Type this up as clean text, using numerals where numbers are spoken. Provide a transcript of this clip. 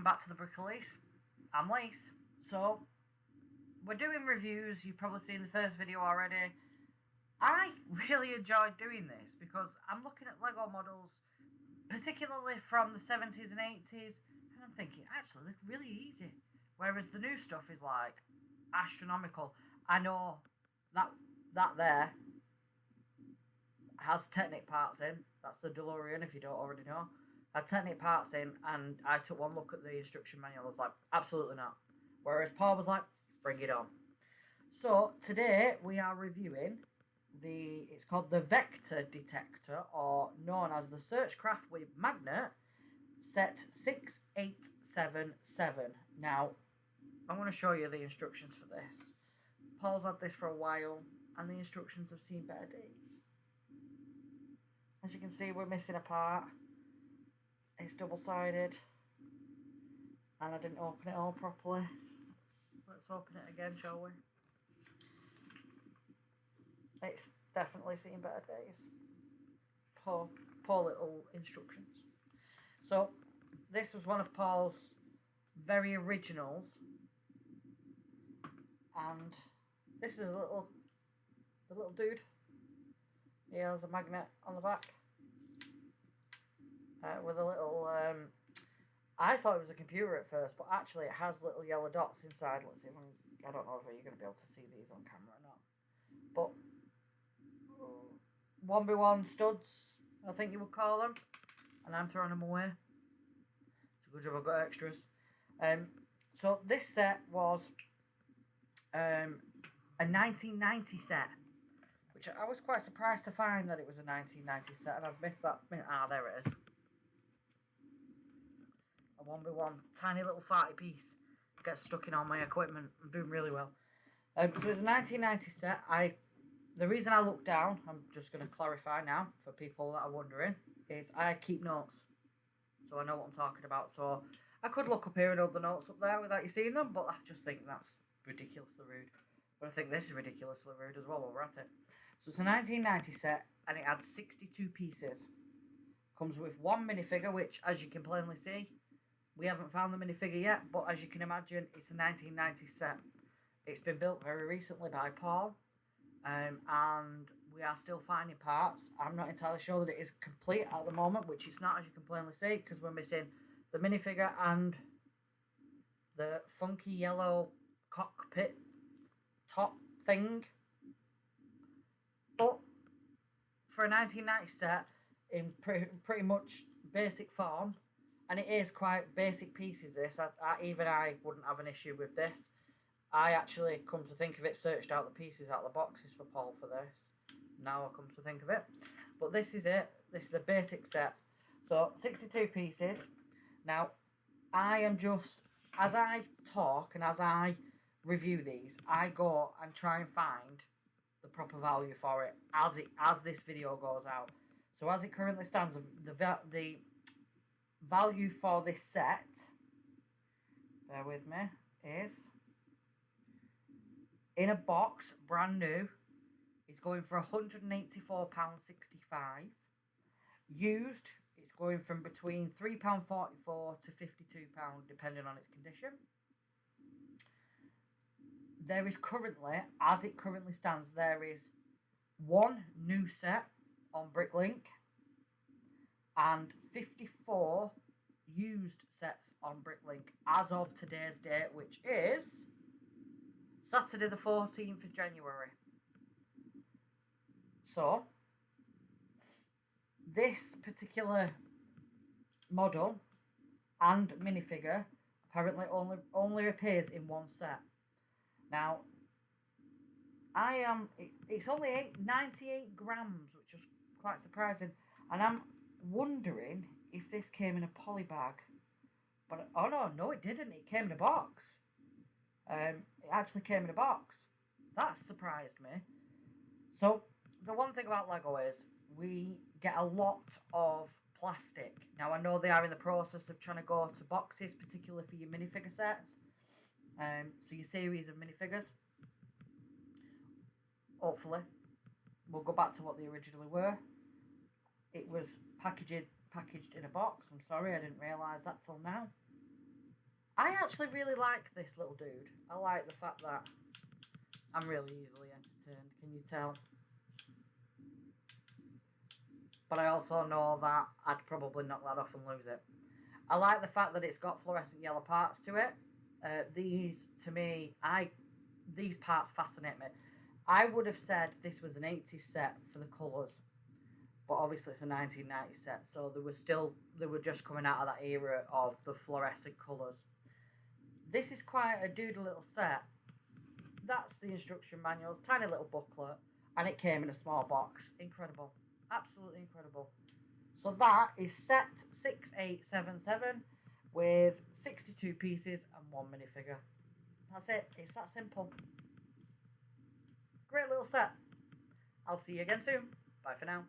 back to the Brickleys. I'm Lise. So, we're doing reviews. You've probably seen the first video already. I really enjoyed doing this because I'm looking at Lego models, particularly from the 70s and 80s, and I'm thinking, actually, they're really easy. Whereas the new stuff is like astronomical. I know that there has Technic parts in. That's the DeLorean, if you don't already know. Had Technic parts in, and I took one look at the instruction manual. I was like, absolutely not. Whereas Paul was like, bring it on. So today we are reviewing it's called the Vector Detector, or known as the Searchcraft with Magnet set 6877. Now, I'm going to show you the instructions for this. Paul's had this for a while, and the instructions have seen better days. As you can see, we're missing a part. It's double-sided, and I didn't open it all properly. Let's open it again, shall we? It's definitely seen better days. Poor little instructions. So, this was one of Paul's very originals, and this is the little dude. He has a magnet on the back with a little. I thought it was a computer at first, but actually it has little yellow dots inside. Let's see if I don't know if you're going to be able to see these on camera or not. But 1x1 studs, I think you would call them, and I'm throwing them away. It's a good job I've got extras. So this set was a 1990 set, which I was quite surprised to find that it was a 1990 set, and I've missed that. Ah, there it is. A 1x1 tiny little 40 piece gets stuck in all my equipment. I'm doing really well. So it's a 1990 set. The reason I look down, I'm just going to clarify now for people that are wondering, is I keep notes, so I know what I'm talking about. So I could look up here and hold the notes up there without you seeing them, but I just think that's ridiculously rude. But I think this is ridiculously rude as well while we're at it. So it's a 1990 set, and it had 62 pieces. Comes with one minifigure, which, as you can plainly see, we haven't found the minifigure yet, but as you can imagine, it's a 1990 set. It's been built very recently by Paul, and we are still finding parts. I'm not entirely sure that it is complete at the moment, which it's not, as you can plainly see, because we're missing the minifigure and the funky yellow cockpit top thing. But for a 1990 set, in pretty much basic form, and it is quite basic pieces, this, even I wouldn't have an issue with this. I actually, come to think of it, searched out the pieces out of the boxes for Paul for this. Now I come to think of it. But this is it. This is a basic set. So, 62 pieces. Now, I am just, as I talk and as I review these, I go and try and find the proper value for it as this video goes out. So, as it currently stands, the value for this set, bear with me, is in a box, brand new, is going for £184.65. Used, it's going from between £3.44 to £52, depending on its condition. There is currently, as it currently stands, there is one new set on Bricklink and 54 used sets on Bricklink as of today's date, which is Saturday the 14th of January. So, this particular model and minifigure apparently only appears in one set. Now, it's only 98 grams, which was quite surprising, and I'm wondering if this came in a poly bag. But, oh no, it didn't. It came in a box. It actually came in a box. That surprised me. So, the one thing about Lego is we get a lot of plastic. Now, I know they are in the process of trying to go to boxes, particularly for your minifigure sets. So your series of minifigures. Hopefully. We'll go back to what they originally were. It was packaged in a box. I'm sorry, I didn't realise that till now. I actually really like this little dude. I like the fact that I'm really easily entertained. Can you tell? But I also know that I'd probably knock that off and lose it. I like the fact that it's got fluorescent yellow parts to it. These, to me, these parts fascinate me. I would have said this was an 80s set for the colours, but obviously it's a 1990 set, so they were just coming out of that era of the fluorescent colours. This is quite a doodle little set. That's the instruction manuals, tiny little booklet, and it came in a small box. Incredible, absolutely incredible. So that is set 6877 with 62 pieces and one minifigure. That's it. It's that simple. Great little set. I'll see you again soon. Bye for now.